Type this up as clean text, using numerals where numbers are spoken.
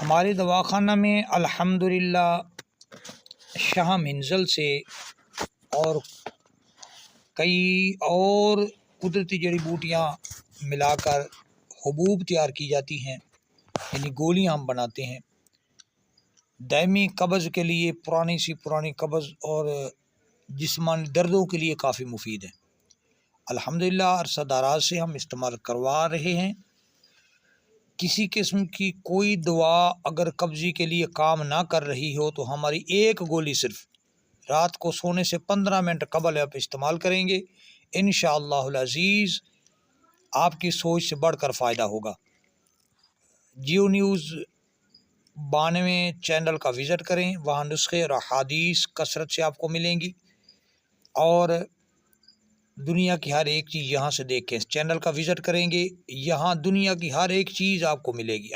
ہمارے دواخانہ میں الحمدللہ شاہ منزل سے اور کئی اور قدرتی جڑی بوٹیاں ملا کر حبوب تیار کی جاتی ہیں، یعنی گولیاں ہم بناتے ہیں دائمی قبض کے لیے۔ پرانی قبض اور جسمانی دردوں کے لیے کافی مفید ہے۔ الحمدللہ عرصہ دراز سے ہم استعمال کروا رہے ہیں۔ کسی قسم کی کوئی دوا اگر قبضی کے لیے کام نہ کر رہی ہو تو ہماری ایک گولی صرف رات کو سونے سے 15 منٹ قبل آپ استعمال کریں گے، انشاءاللہ العزیز آپ کی سوچ سے بڑھ کر فائدہ ہوگا۔ جیو نیوز 92 چینل کا وزٹ کریں، وہاں نسخے اور احادیث کثرت سے آپ کو ملیں گی، اور دنیا کی ہر ایک چیز یہاں سے دیکھ کے اس چینل کا وزٹ کریں گے، یہاں دنیا کی ہر ایک چیز آپ کو ملے گی۔